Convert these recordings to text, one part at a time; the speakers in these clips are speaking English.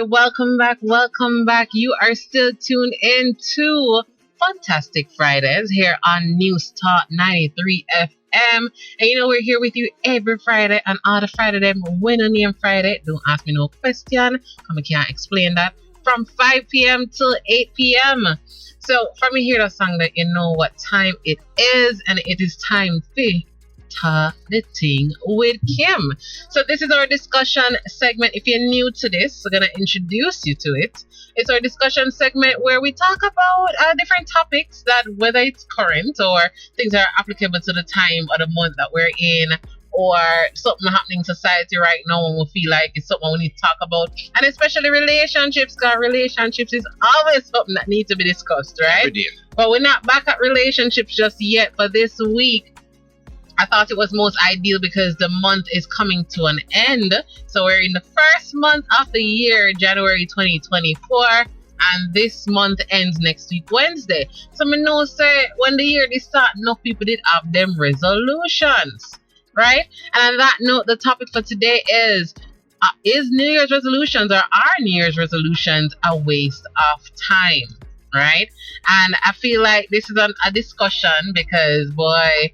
right, welcome back. You are still tuned in to Fantastic Fridays here on News Talk 93 FM. And we're here with you every Friday, and all the Friday them win on name Friday. Don't ask me no question, because I can't explain that. From 5 p.m. till 8 p.m. So from here the song that you know what time it is, and it is time for the Ting with Kim. So this is our discussion segment. If you're new to this, we're gonna introduce you to it. It's our discussion segment where we talk about different topics that, whether it's current or things that are applicable to the time or the month that we're in, or something happening in society right now and we feel like it's something we need to talk about. And especially relationships, because relationships is always something that needs to be discussed, right? But we're not back at relationships just yet. But this week, I thought it was most ideal because the month is coming to an end. So we're in the first month of the year, January 2024. And this month ends next week, Wednesday. So I know, say, when the year did start, no people did have them resolutions. Right? And on that note, the topic for today is New Year's resolutions, or are New Year's resolutions a waste of time? Right? And I feel like this is a discussion because, boy,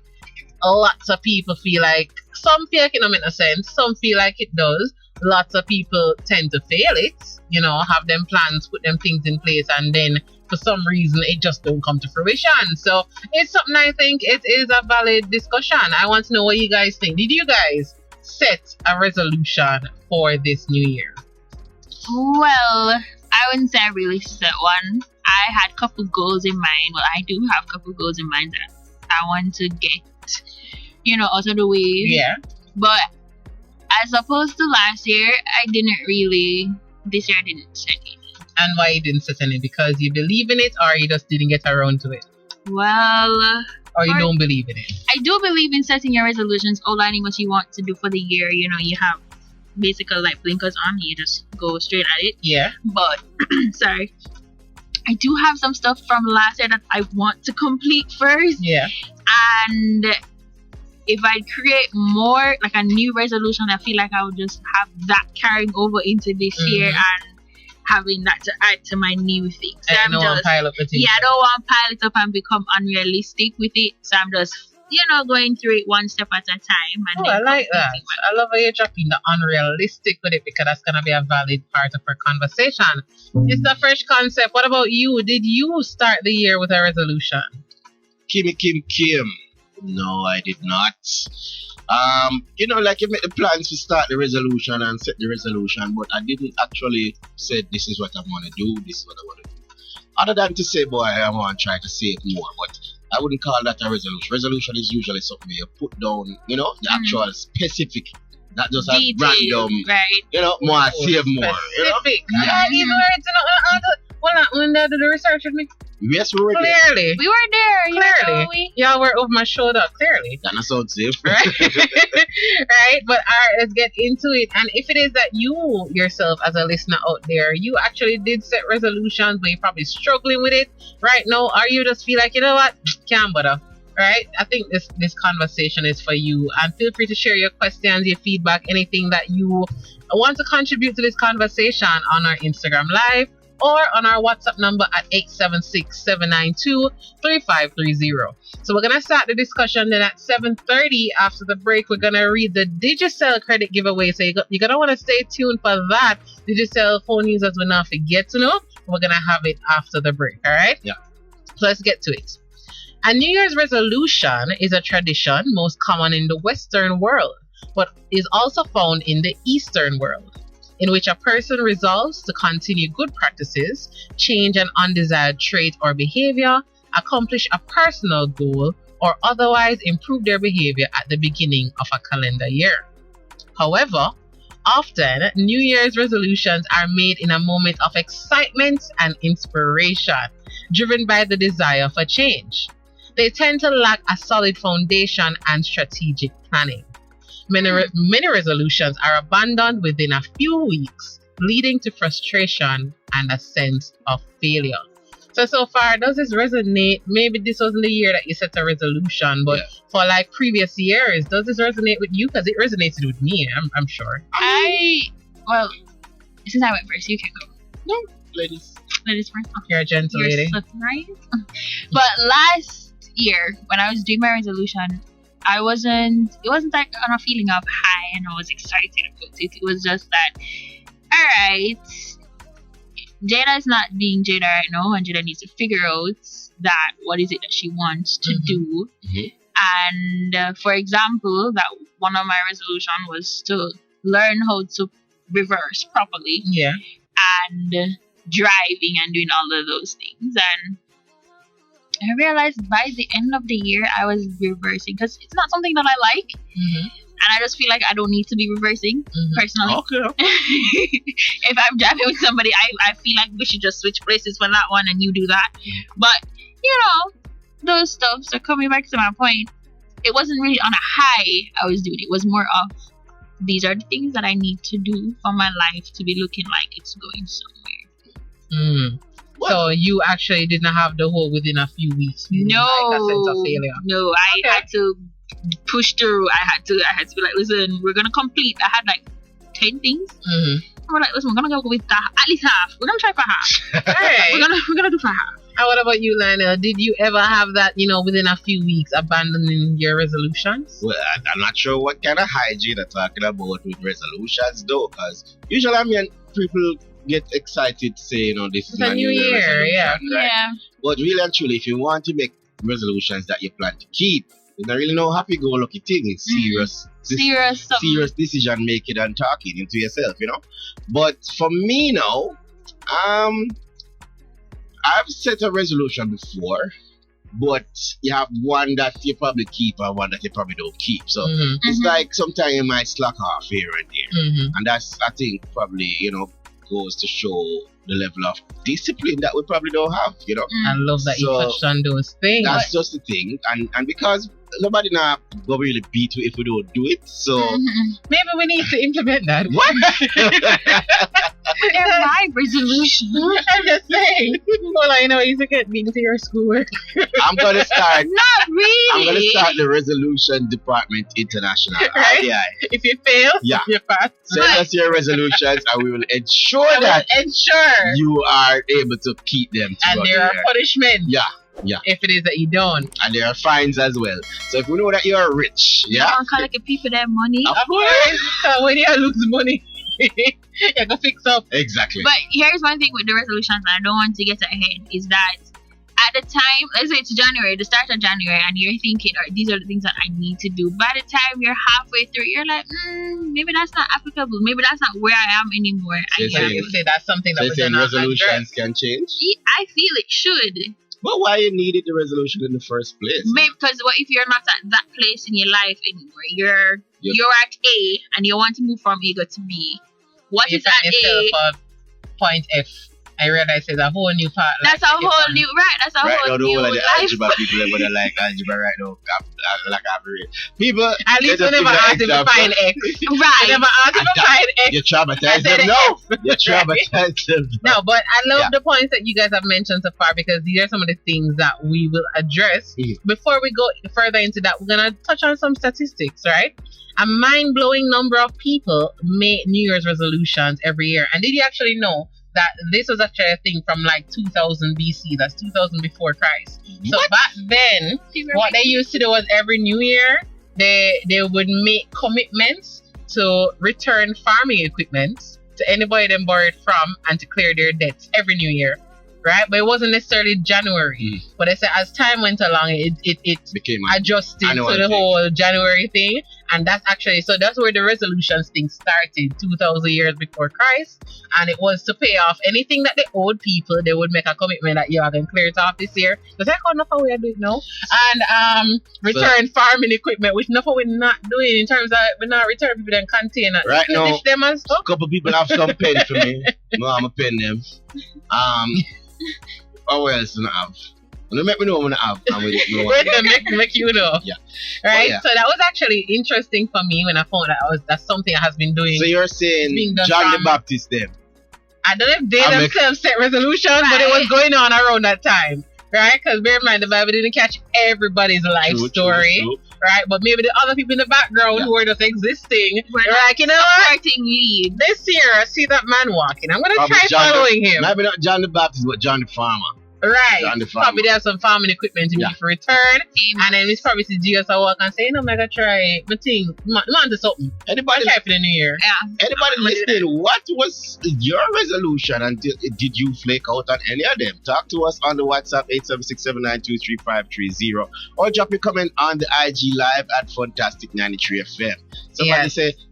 lots of people feel like, some feel like it don't make no sense, some feel like it does. Lots of people tend to fail it, have them plans, put them things in place, and then for some reason it just don't come to fruition. So it's something I think it is a valid discussion. I want to know what you guys think. Did you guys set a resolution for this new year? Well, I wouldn't say I really set one. I had a couple goals in mind. Well, I do have a couple goals in mind that I want to get, out of the way. Yeah. But as opposed to last year, this year I didn't set any. And why you didn't set any? Because you believe in it, or you just didn't get around to it? Well... Or you don't believe in it? I do believe in setting your resolutions, outlining what you want to do for the year. You have basically like blinkers on, you just go straight at it. Yeah. But, sorry. I do have some stuff from last year that I want to complete first. Yeah. And if I create more, like a new resolution, I feel like I would just have that carrying over into this year and having that to add to my new things. So I don't want to pile up the things. Yeah, I don't want to pile it up and become unrealistic with it. So I'm just, going through it one step at a time. And I like that. I love how you're dropping the unrealistic with it, because that's going to be a valid part of our conversation. It's the fresh concept. What about you? Did you start the year with a resolution? Kim. No, I did not. Like you make the plans to start the resolution and set the resolution, but I didn't actually say this is what I want to do, this is what I want to do. Other than to say, boy, I want to try to save more, but I wouldn't call that a resolution. Resolution is usually something you put down, the actual specific, not just a random, right? More save more. Specific. Yeah. These words, when they do the research with me. Yes, we were clearly. We were there. Clearly. Y'all were over my shoulder, clearly. That sounds safe. Right? Right? But let's get into it. And if it is that you yourself, as a listener out there, you actually did set resolutions, but you're probably struggling with it right now, or you just feel like, you know what, can't bother. Right? I think this conversation is for you. And feel free to share your questions, your feedback, anything that you want to contribute to this conversation on our Instagram Live, or on our WhatsApp number at 876-792-3530. So we're going to start the discussion then at 7:30. After the break, we're going to read the Digicel credit giveaway. So you're going to want to stay tuned for that. Digicel phone users will not forget to know. We're going to have it after the break. All right? Yeah. So let's get to it. A New Year's resolution is a tradition most common in the Western world, but is also found in the Eastern world, in which a person resolves to continue good practices, change an undesired trait or behavior, accomplish a personal goal, or otherwise improve their behavior at the beginning of a calendar year. However, often New Year's resolutions are made in a moment of excitement and inspiration, driven by the desire for change. They tend to lack a solid foundation and strategic planning. Many resolutions are abandoned within a few weeks, leading to frustration and a sense of failure. So far, does this resonate? Maybe this wasn't the year that you set a resolution, but for like previous years, does this resonate with you? Because it resonated with me, I'm sure. Since I went first, you can go. No, ladies. Ladies first. Okay. You're a gentle You're lady. so nice. But last year, when I was doing my resolution, it wasn't like on a feeling of high and I was excited about it. It was just that, alright, Jada is not being Jada right now, and Jada needs to figure out that what is it that she wants to do. And for example, that one of my resolution was to learn how to reverse properly. Yeah. And driving and doing all of those things. And I realized by the end of the year I was reversing because it's not something that I like. And I just feel like I don't need to be reversing personally. Okay. If I'm driving with somebody, I feel like we should just switch places for that one and you do that. But you know, those stuff. So coming back to my point, it wasn't really on a high I was doing. It was more of, these are the things that I need to do for my life to be looking like it's going somewhere. So you actually didn't have the whole within a few weeks. No, like a sense of failure. No, I had to push through. I had to be like, listen, we're gonna complete. I had like 10 things. We're like, listen, we're gonna go with that, at least half. We're gonna try for half. Alright. We're gonna do for half. And what about you, Lionel? Did you ever have that, within a few weeks, abandoning your resolutions? Well, I'm not sure what kind of hygiene they're talking about with resolutions, though, because usually, I mean, people get excited to say, this is a new year, yeah. Right? Yeah. But really and truly, if you want to make resolutions that you plan to keep, it's not really no happy-go-lucky thing. It's serious decision making and talking into yourself, But for me now, I've set a resolution before, but you have one that you probably keep and one that you probably don't keep. So it's like sometimes you might slack off here and there. And that's, I think, probably, goes to show the level of discipline that we probably don't have, I love that you touched on those things. That's just the thing. And because nobody now go really beat you if we don't do it. So maybe we need to implement that. What? They're my resolution. I'm just saying. Well, you to get beaten to your schoolwork. I'm gonna start. Not really. I'm gonna start the Resolution Department International. Right? RDI. If you fail, you pass. Send us your resolutions, and we will ensure you are able to keep them. And there are punishments. Yeah. If it is that you don't. And there are fines as well. So if we know that you are rich, You can't like people their money. Of course. When you lose money, you go fix up. Exactly. But here's one thing with the resolutions, and I don't want to get ahead, is that at the time, let's say it's January, the start of January, and you're thinking, these are the things that I need to do. By the time you're halfway through, you're like, maybe that's not applicable. Maybe that's not where I am anymore. You say that's something that so resolutions can change? I feel it should. But why you needed the resolution in the first place? Maybe because what if you're not at that place in your life anymore? You're at A and you want to move from A to B. What you is at A? Point F. I realize there's a whole new part. That's a whole new, right? That's a whole new life. Algebra people are gonna like algebra right now. Like people. At least we never asked him to find X. Right. We never asked him to find X. You traumatized them. No. You traumatized them. No, but I love the points that you guys have mentioned so far, because these are some of the things that we will address. Before we go further into that, we're gonna touch on some statistics, right? A mind-blowing number of people make New Year's resolutions every year. And did you actually know that this was actually a thing from like 2000 BC? That's 2000 before Christ. So back then, what they used to do was every New Year, they would make commitments to return farming equipment to anybody they borrowed from and to clear their debts every New Year. Right? But it wasn't necessarily January. But I said as time went along, it became adjusted to the whole January thing. And that's where the resolutions thing started 2000 years before Christ. And it was to pay off anything that they owed people. They would make a commitment that I can clear it off this year. Because I can't know how we are doing now. And return farming equipment, which nothing we're not doing in terms of we're not returning people in containers. Right now, them and stuff. A couple people have some pen for me. No, I'm a pen them. What else do I have? Well, make me know when I have. Make you know. Yeah. Right? So that was actually interesting for me when I found that's something I has been doing. So you're saying John the Baptist then? I don't know if they themselves set resolutions, but it was going on around that time. Right? Because bear in mind, the Bible didn't catch everybody's life story. True. right? But maybe the other people in the background who are just existing, We're they're not like, you know what? supporting lead. This year, I see that man walking. I'm gonna Probably try John following him. Maybe not John the Baptist, but John the Farmer. Right. John the Farmer. Probably they have some farming equipment to need for return. And then it's probably see Jesus walk and say, you know, I'm gonna try my thing. Man to something. Anybody try for the new year. Yeah. Anybody listening, what was your resolution and did you flake out on any of them? Talk to us on the WhatsApp 876-792-3530 or drop a comment on the IG live at Funtastic 93 FM.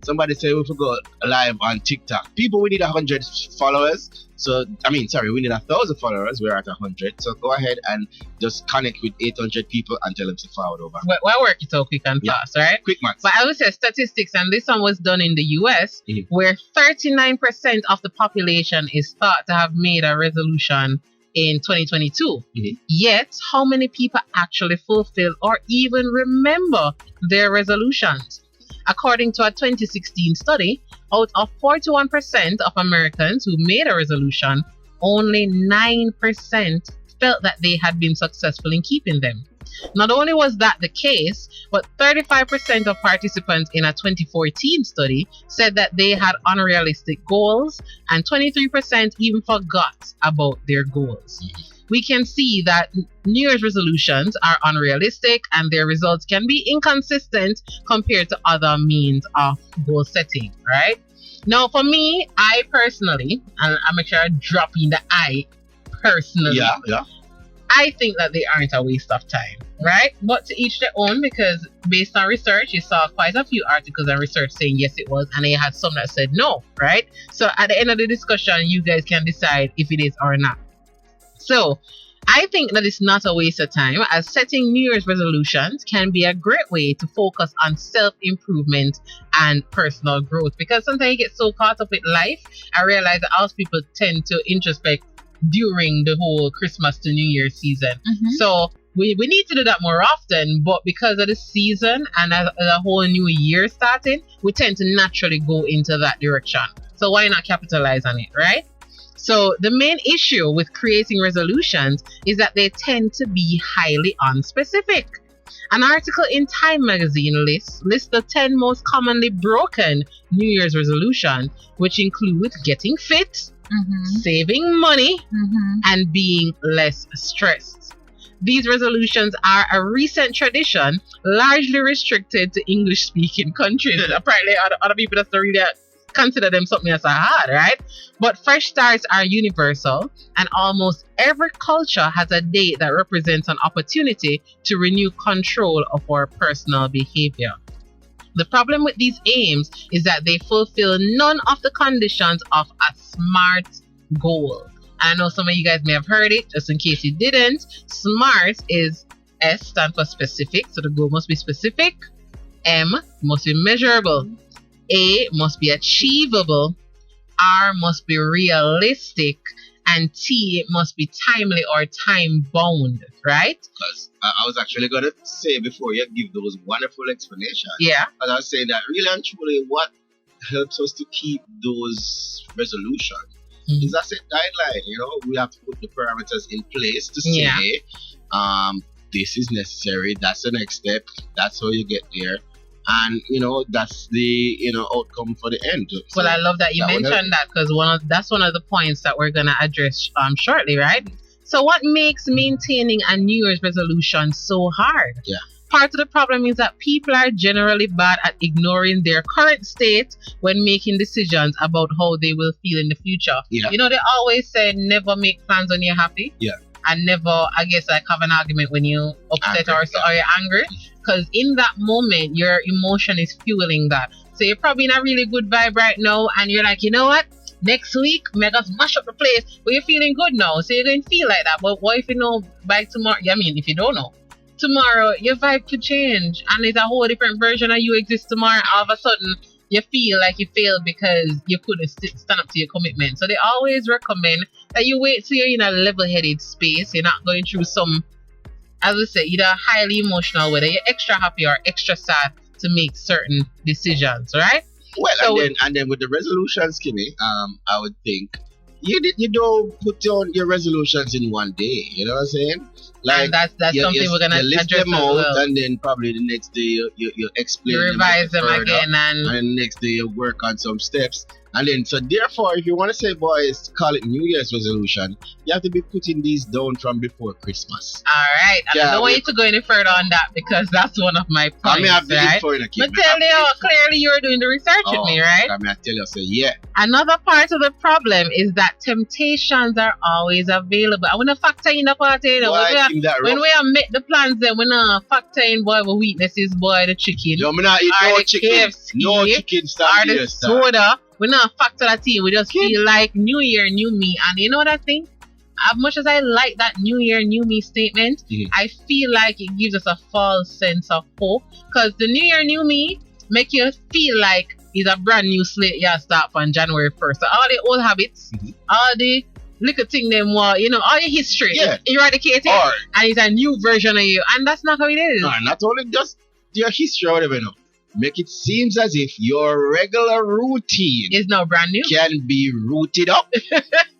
Somebody say we forgot live on TikTok. People, we need 100 followers. So, we need 1,000 followers. We're at 100. So go ahead and just connect with 800 people and tell them to forward over. Well, work it out quick and fast, right? Quick maths. But I would say statistics, and this one was done in the US, where 39% of the population is thought to have made a resolution in 2022. Yet, how many people actually fulfill or even remember their resolutions? According to a 2016 study, out of 41% of Americans who made a resolution, only 9% felt that they had been successful in keeping them. Not only was that the case, but 35% of participants in a 2014 study said that they had unrealistic goals, and 23% even forgot about their goals. We can see that New Year's resolutions are unrealistic and their results can be inconsistent compared to other means of goal setting, right? Now, for me, I personally, and I'm sure I drop in the I personally, I think that they aren't a waste of time, right? But to each their own, because based on research, you saw quite a few articles and research saying yes, it was, and they had some that said no, right? So at the end of the discussion, you guys can decide if it is or not. So, I think that it's not a waste of time, as setting New Year's resolutions can be a great way to focus on self-improvement and personal growth. Because sometimes you get so caught up with life, I realize that most people tend to introspect during the whole Christmas to New Year season. So, we need to do that more often, but because of the season and as a whole new year starting, we tend to naturally go into that direction. So, why not capitalize on it, right? So the main issue with creating resolutions is that they tend to be highly unspecific. An article in Time magazine lists the 10 most commonly broken New Year's resolution, which include getting fit, saving money, and being less stressed. These resolutions are a recent tradition, largely restricted to English-speaking countries. Apparently, other people that's really consider them something that's hard, right? But fresh starts are universal, and almost every culture has a date that represents an opportunity to renew control of our personal behavior. The problem with these aims is that they fulfill none of the conditions of a SMART goal. And I know some of you guys may have heard it, just in case you didn't. SMART is S stands for specific, so the goal must be specific. M must be measurable. A must be achievable, R must be realistic, and T must be timely or time bound, right? Because I was actually going to say before you give those wonderful explanations. Yeah. But I was saying that really and truly what helps us to keep those resolutions is a set guideline. You know, we have to put the parameters in place to say, this is necessary, that's the next step, that's how you get there. And that's the outcome for the end. So well, I love that you mentioned that, because that's one of the points that we're gonna address shortly, right? So, what makes maintaining a New Year's resolution so hard? Yeah. Part of the problem is that people are generally bad at ignoring their current state when making decisions about how they will feel in the future. Yeah. They always say never make plans when you're happy. Yeah. And never, I guess, have an argument when you're upset or you're angry. Because in that moment, your emotion is fueling that. So you're probably in a really good vibe right now, and you're like, you know what? Next week, I'm gonna smash up the place. But you're feeling good now, so you're going to feel like that. But what if by tomorrow? If you don't know, tomorrow your vibe could change, and it's a whole different version of you exists tomorrow. All of a sudden, you feel like you failed because you couldn't stand up to your commitment. So they always recommend that you wait till you're in a level-headed space. You're not going through some, as I say, either highly emotional, whether you're extra happy or extra sad to make certain decisions, right? Well, and then with the resolutions, Kimmie, I would think you don't put down your resolutions in one day. You know what I'm saying? And that's something we're gonna you list address them as out, well. and then probably the next day you explain You revise them further, again, and then the next day you work on some steps. And then, so therefore, if you want to say, boys, call it New Year's resolution, you have to be putting these down from before Christmas. all right. I don't want you to go any further on that because that's one of my points, I mean, I've right? for it, But tell you, clearly you're doing the research with me, right? I mean, I tell you, say, yeah. Another part of the problem is that temptations are always available. I want to factor in the part, you know, when we make the plans, then we not factor in boy the weaknesses, boy the chicken, no, me not eat or no the chicken, KFC, no chicken, or the soda. We not factor that in. We just feel like New Year, new me. And you know what I think? As much as I like that New Year, new me statement, I feel like it gives us a false sense of hope. Because the New Year, new me make you feel like it's a brand new slate you start on January 1st. So all the old habits, all the little thing them all your history, eradicated, and it's a new version of you. And that's not how it is. Not only just your history or whatever, no. Make it seems as if your regular routine is now brand new, can be rooted up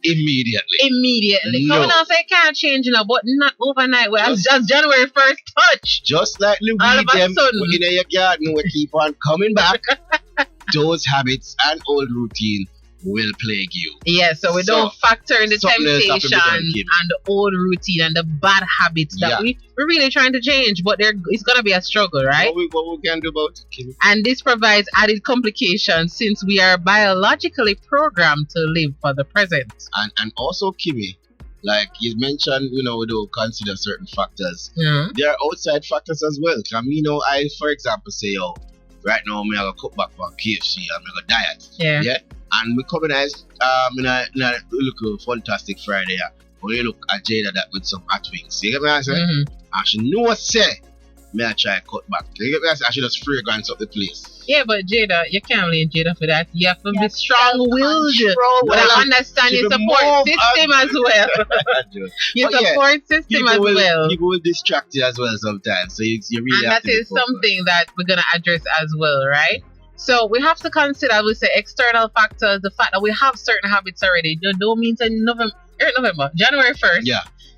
immediately. No. Come on, say it can't change, but not overnight. Well, just January 1st touch. Just like the weed them in your garden, we keep on coming back. Those habits and old routine will plague you. Yeah, so we don't factor in the temptation and the old routine and the bad habits that we're really trying to change, but it's gonna be a struggle, right? What we can do about it, Kimmie? And this provides added complications since we are biologically programmed to live for the present. And also, Kimmie, like you mentioned, we don't consider certain factors. There are outside factors as well. I, for example, say, right now I'm gonna cut back for KFC, I'm gonna diet. Yeah. And we come in as in a look Funtastic Friday. When you look at Jada that with some hot wings, you get me? I say, and she knows say me I try cut back. You get me? I should just fragrance up the place. Yeah, but Jada, you can't blame Jada for that. You have to be strong-willed. But I understand your support system as well. Your support system as well. People will distract you as well sometimes. So you really have to. And that is something that we're gonna address as well, right? So we have to consider, I would say, external factors. The fact that we have certain habits already. Don't mean to January 1st,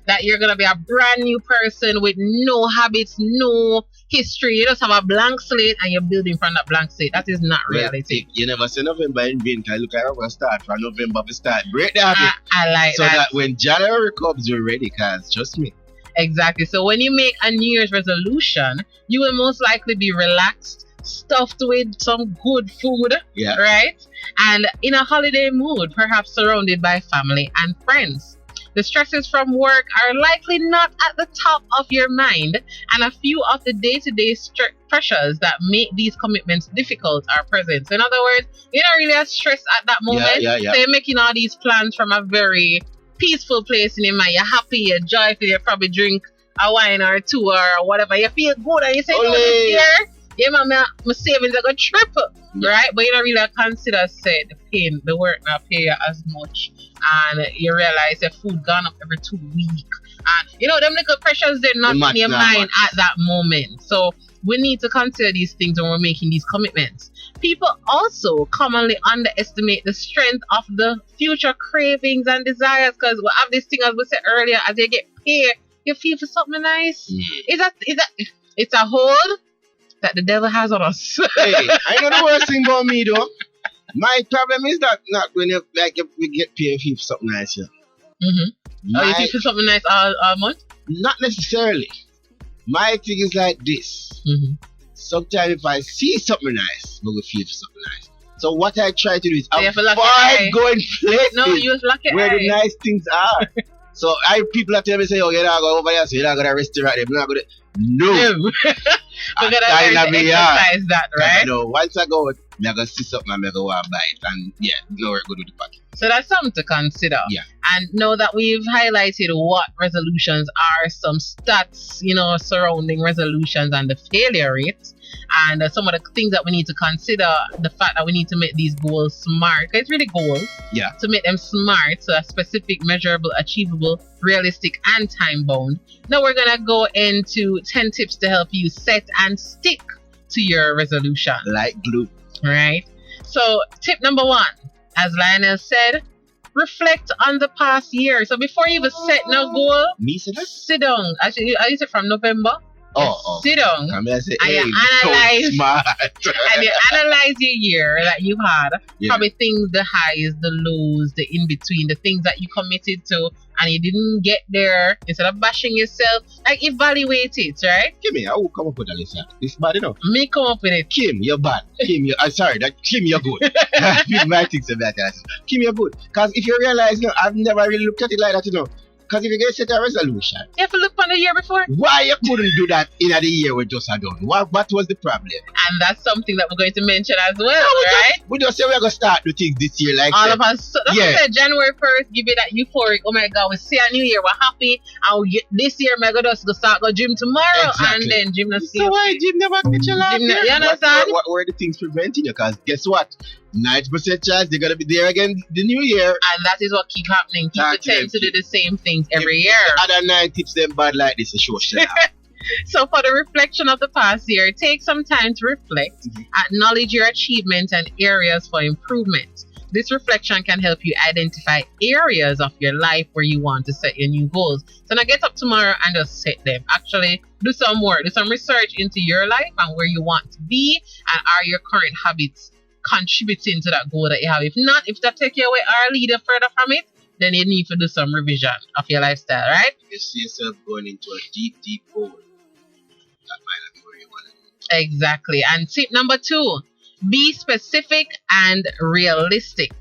that you're gonna be a brand new person with no habits, no history. You just have a blank slate and you're building from that blank slate. That is not reality. You never say November in vain. Can look at how we start from November we start. Break the habit. I like so that when January comes, you're ready. Cause trust me. Exactly. So when you make a New Year's resolution, you will most likely be relaxed, stuffed with some good food, right? And in a holiday mood, perhaps surrounded by family and friends. The stresses from work are likely not at the top of your mind, and a few of the day-to-day pressures that make these commitments difficult are present. So in other words, you're not really as stressed at that moment. So you're making all these plans from a very peaceful place in your mind. You're happy, you're joyful, you probably drink a wine or two or whatever. You feel good and you say, this year, my savings are going to triple, right? But you don't really consider, say, the pain, the work not pay you as much. And you realize the food gone up every 2 weeks. And, them little pressures, they're not in your mind at that moment. So we need to consider these things when we're making these commitments. People also commonly underestimate the strength of the future cravings and desires, because we have this thing, as we said earlier, as you get paid, you feel for something nice. Is that it's a hold that the devil has on us. Hey, I know the worst thing about me though. My problem is that not when you get paid for something nice here. You feel for something nice all month? Not necessarily. My thing is like this. Sometimes if I see something nice, I will feel for something nice. So what I try to do is avoid going places where the nice things are. So people are telling me, say, you're not going over there, so you're not going to restaurant there. You're not going to... No. We're going to exercise that, right? No, once I go, I'm going to see something, I'm going to go and buy it. And know where to go to the packet. So that's something to consider. And know that we've highlighted what resolutions are, some stats, surrounding resolutions and the failure rates. And some of the things that we need to consider, the fact that we need to make these goals smart. It's really goals. To make them smart, so specific, measurable, achievable, realistic, and time bound. Now we're going to go into 10 tips to help you set and stick to your resolution. Like glue. Right? So tip number 1, as Lionel said, reflect on the past year. So before you even set no goal, Me say that? sit down. Actually, I used it from November. Sit down. Come here and say, And hey, you analyze- so smart. And you analyze your year that you've had. Yeah. Probably things, the highs, the lows, the in between, the things that you committed to and you didn't get there. Instead of bashing yourself, like evaluate it, right? Kimmie, I will come up with a list. This bad enough. Me come up with it. Kim, you're bad. Kim, I'm sorry. Kim, you're good. You might think so that. Kim, you're good. Because if you realize, I've never really looked at it like that, Because if you get set a resolution, You have to look on the year before. why you couldn't do that in the year we just had done? What was the problem? And that's something that we're going to mention as well, right? We just say we're going to start the things this year like All that. of us. So that's what I said, January 1st, give you that euphoric. Oh my God, we see a new year. We're happy. And this year, we're going to start go gym tomorrow. Exactly. And then gym So why gym never get you last year? You understand? What were the things preventing you? Because guess what? 90% chance they're going to be there again the new year. And that is what keep happening. People tend to do the same things every year. Other 9 tips them bad like this is show shit. So for the reflection of the past year, take some time to reflect, acknowledge your achievements and areas for improvement. This reflection can help you identify areas of your life where you want to set your new goals. So now get up tomorrow and just set them. Actually, do some work, do some research into your life and where you want to be, and are your current habits contributing to that goal that you have. If not, if that take you away or lead you further from it, then you need to do some revision of your lifestyle, right? You see yourself going into a deep, deep hole. That might not be where you want to go. Exactly. And tip number 2, be specific and realistic.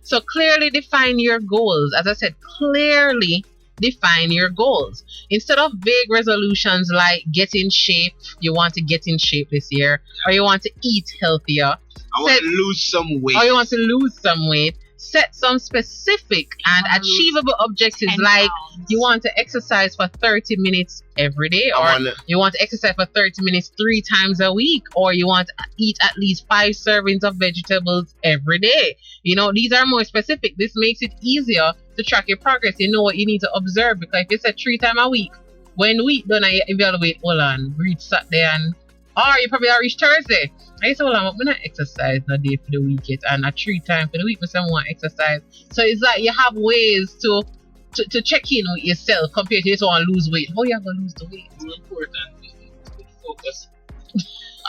So clearly define your goals. As I said, clearly define your goals. Instead of vague resolutions like get in shape, you want to get in shape this year, or you want to eat healthier, I want to lose some weight. or you want to lose some weight, set some specific and achievable objectives like you want to exercise for 30 minutes every day, or you want to exercise for 30 minutes 3 times a week, or you want to eat at least 5 servings of vegetables every day. These are more specific. This makes it easier to track your progress. You know what you need to observe, because if you say 3 times a week, when the week done, I evaluate, hold on, reach Saturday or you probably reach Thursday. I say, hold on, I'm not exercise no day for the week yet, and a 3 times for the week for someone exercise. So it's like you have ways to check in with yourself compared to just want to lose weight. How you going to lose the weight? More important is focus.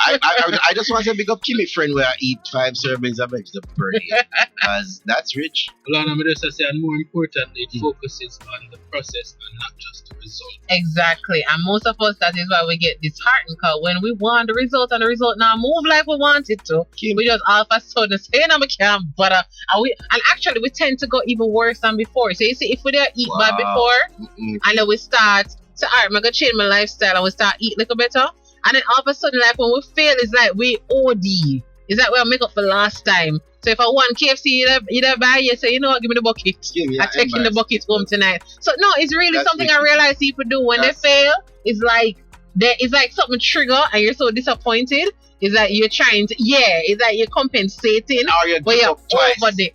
I just want to big up Kimmie friend where I eat 5 servings of vegetables per day. Because that's rich. Well, I'm just say, and more importantly, it focuses on the process and not just the result. Exactly. And most of us, that is why we get disheartened, because when we want the result and the result now move like we want it to, we just all of a sudden say, no, we can't butter. And actually, we tend to go even worse than before. So you see, if we didn't eat bad before, and then we start, so all right, I'm going to change my lifestyle and we start eat a little better. And then all of a sudden, like when we fail, it's like we OD. It's like we'll make up for last time. So if I want KFC, you buy, you say, you know what, give me the bucket. I'm taking the bucket home tonight. So no, it's really that's something I realize people do when they fail. It's like something trigger and you're so disappointed. It's like you're trying to, it's like you're compensating. Or you give up twice.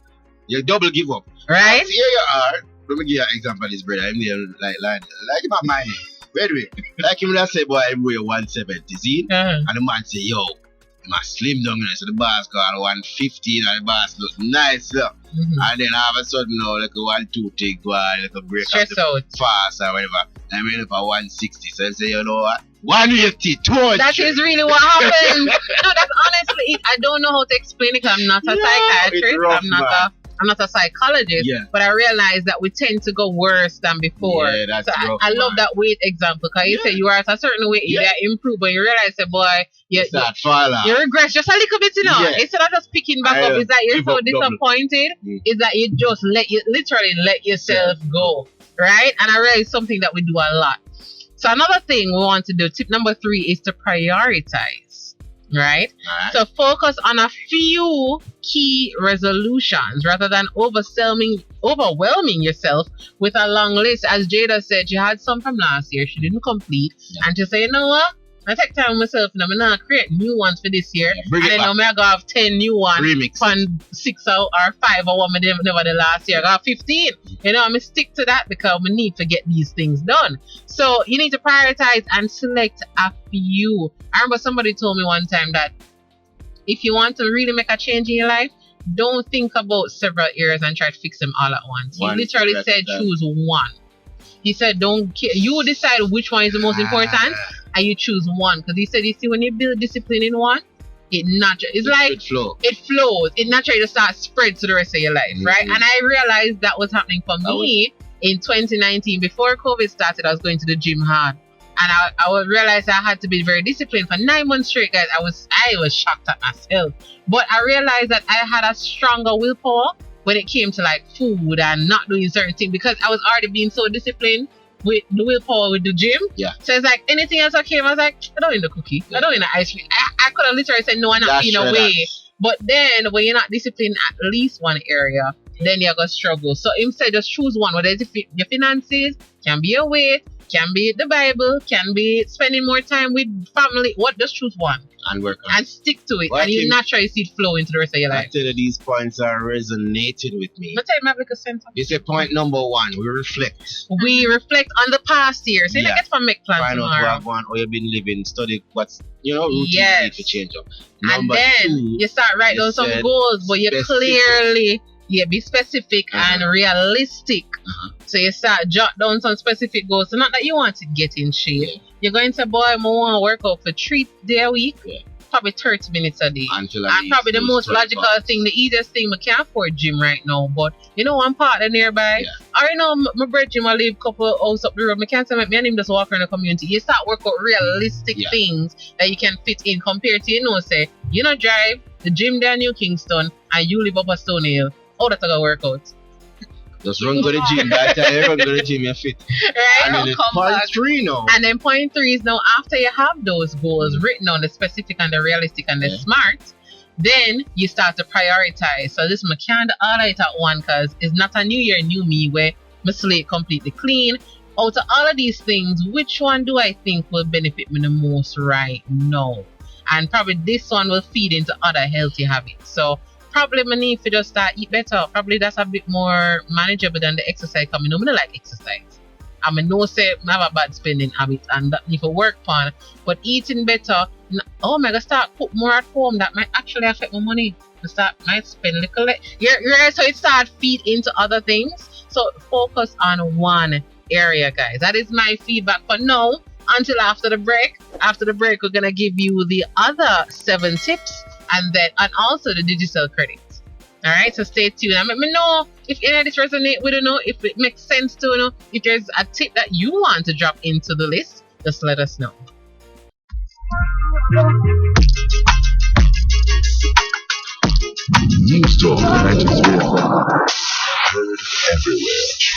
You double give up. Right? Here you are. Let me give you an example of this brother. I'm there like my mind. By the way, like him that say, boy, I weigh 170, see? And the man say, yo, I must slim down, so the boss call 150 and the boss look nice, look. And then all of a sudden, like a 1-2 take go on, like a break stress out fast or whatever. I mean, up at 160, so I say, you know what? 180, 200. That is really what happens. No, that's honestly it. I don't know how to explain it, because I'm not a psychiatrist. Rough, I'm not a psychologist, but I realize that we tend to go worse than before. Yeah, that's so rough, I love that weight example, because you say you are at a certain weight, you improve, but you realize that, boy, you regress just a little bit, instead of just picking back up, it's that you're so disappointed, it's that you just literally let yourself go, right? And I realize something that we do a lot. So another thing we want to do, tip number 3, is to prioritize. Right? So focus on a few key resolutions rather than overwhelming yourself with a long list. As Jada said, she had some from last year she didn't complete, and she said, you know what? I take time with myself and I'm not create new ones for this year. And then I'm going to have 10 new ones from 6 or 5 or what I never the last year. I got 15. I'm going to stick to that because we need to get these things done. So you need to prioritize and select a few. I remember somebody told me one time that if you want to really make a change in your life, don't think about several areas and try to fix them all at once. He literally said choose one. He said don't care. You decide which one is the most important and you choose one. Because he said, you see, when you build discipline in one, it flows. It naturally just starts spread to the rest of your life, right? And I realized that was happening for me in 2019. Before COVID started, I was going to the gym hard. And I realized I had to be very disciplined for 9 months straight, guys. I was shocked at myself. But I realized that I had a stronger willpower when it came to like food and not doing certain things, because I was already being so disciplined with the willpower with the gym. Yeah. So it's like anything else I came, I was like, I don't eat the cookie. I don't eat the ice cream. I could have literally said no, I'm not being away. But then when you're not disciplined at least one area, then you're gonna struggle. So instead, just choose one. Whether it's your finances, can be your weight, can be the Bible, can be spending more time with family. Just choose one and work on and stick to it, and you naturally see it flow into the rest of your life. I tell you, these points are resonating with me. But tell me, like a sense. You say point number one, we reflect. We reflect on the past year. So you get to make plans find tomorrow. out how you've been living, study what's routine you need to change up. And then you start writing down some goals, but you clearly be specific and realistic. So you start jot down some specific goals. So not that you want to get in shape. You're going to boy, I want to work out for 3 days a week. Probably 30 minutes a day. And probably the most logical thing, the easiest thing, we can't afford gym right now. But one partner nearby. Or my brother Jim, I live a couple of hours up the road. I can't say me and him just walk around the community. You start work out realistic things that you can fit in compared to, say, drive, the gym there in New Kingston, and you live up a Stone Hill. Oh, that's a good workout. Just run to the gym. That time run to the gym, you're fit. Right? And then point 3 now. And then point 3 is now after you have those goals written on, the specific and the realistic and the smart, then you start to prioritize. So this I can't all it at one, because it's not a new year, new me where my slate completely clean. Out of all of these things, which one do I think will benefit me the most right now? And probably this one will feed into other healthy habits. So probably I need to just start eat better. Probably that's a bit more manageable than the exercise coming. I don't like exercise. I know say I have a bad spending habit and that need to work on. But eating better, my God, start cook more at home. That might actually affect my money. Might spend a little. So it start feed into other things. So focus on one area, guys. That is my feedback for now. Until after the break. After the break, we're gonna give you the other 7 tips. And also the digital credits. Alright, so stay tuned and let me know if any of this resonate with if it makes sense to if there's a tip that you want to drop into the list, just let us know. News Talk 93 FM. Heard everywhere.